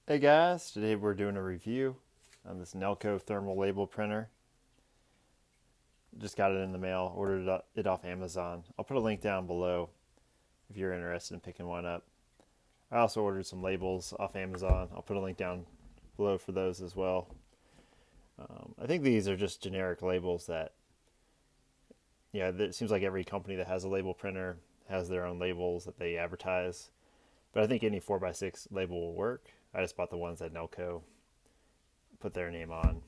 Hey guys, today we're doing a review on this Nelko thermal label printer. Just got it in the mail, ordered it off Amazon. I'll put a link down below if you're interested in picking one up. I also ordered some labels off Amazon. I'll put a link down below for those as well. I think these are just generic labels that, it seems like every company that has a label printer has their own labels that they advertise. But I think any 4x6 label will work. I just bought the ones that Nelko put their name on.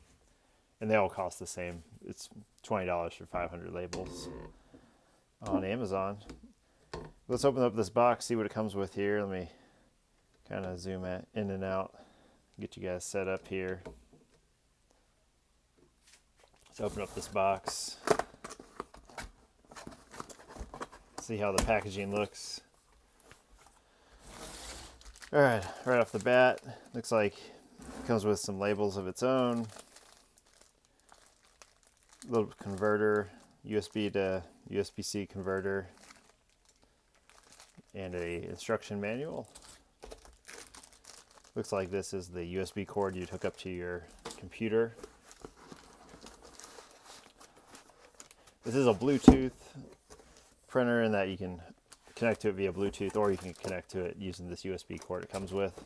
And they all cost the same. It's $20 for 500 labels on Amazon. Let's open up this box, see what it comes with here. Let me kind of zoom in and out, get you guys set up here. Let's open up this box. See how the packaging looks. Alright, right off the bat, looks like it comes with some labels of its own. Little converter, USB to USB-C converter, and a instruction manual. Looks like this is the USB cord you'd hook up to your computer. This is a Bluetooth printer in that you can connect to it via Bluetooth, or you can connect to it using this USB cord it comes with. I'm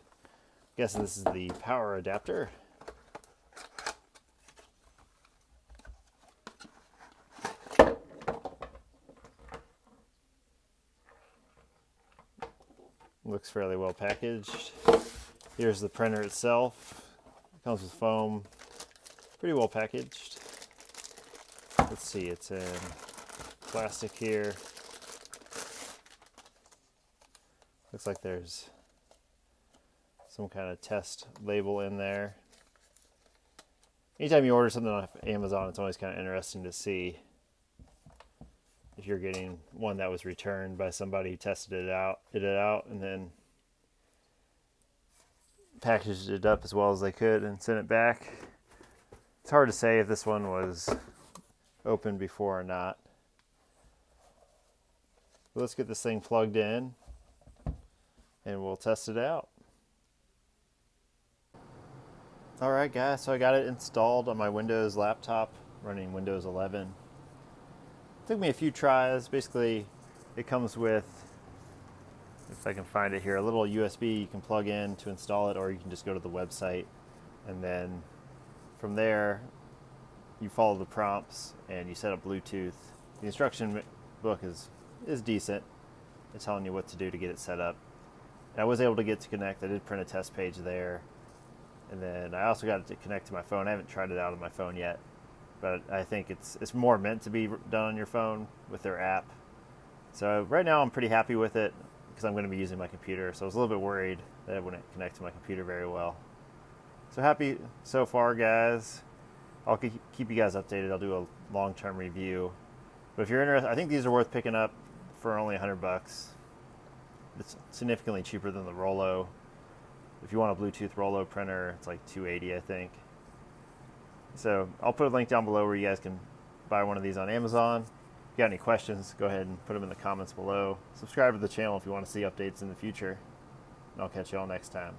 guessing this is the power adapter. Looks fairly well packaged. Here's the printer itself. It comes with foam, pretty well packaged. Let's see, it's in plastic here. Looks like there's some kind of test label in there. Anytime you order something off Amazon, it's always kind of interesting to see if you're getting one that was returned by somebody who tested it out and then packaged it up as well as they could and sent it back. It's hard to say if this one was opened before or not. But let's get this thing plugged in and we'll test it out. Alright guys, so I got it installed on my Windows laptop running Windows 11. It took me a few tries. Basically, it comes with, if I can find it here, a little USB you can plug in to install it, or you can just go to the website, and then from there you follow the prompts and you set up Bluetooth. The instruction book is decent. It's telling you what to do to get it set up. And I was able to get to connect. I did print a test page there. And then I also got it to connect to my phone. I haven't tried it out on my phone yet, but I think it's more meant to be done on your phone with their app. So right now I'm pretty happy with it because I'm going to be using my computer. So I was a little bit worried that it wouldn't connect to my computer very well. So happy so far, guys. I'll keep you guys updated. I'll do a long-term review. But if you're interested, I think these are worth picking up for only $100. It's significantly cheaper than the Rollo. If you want a Bluetooth Rollo printer, it's like $280, I think. So I'll put a link down below where you guys can buy one of these on Amazon. If you got any questions, go ahead and put them in the comments below. Subscribe to the channel if you want to see updates in the future. And I'll catch you all next time.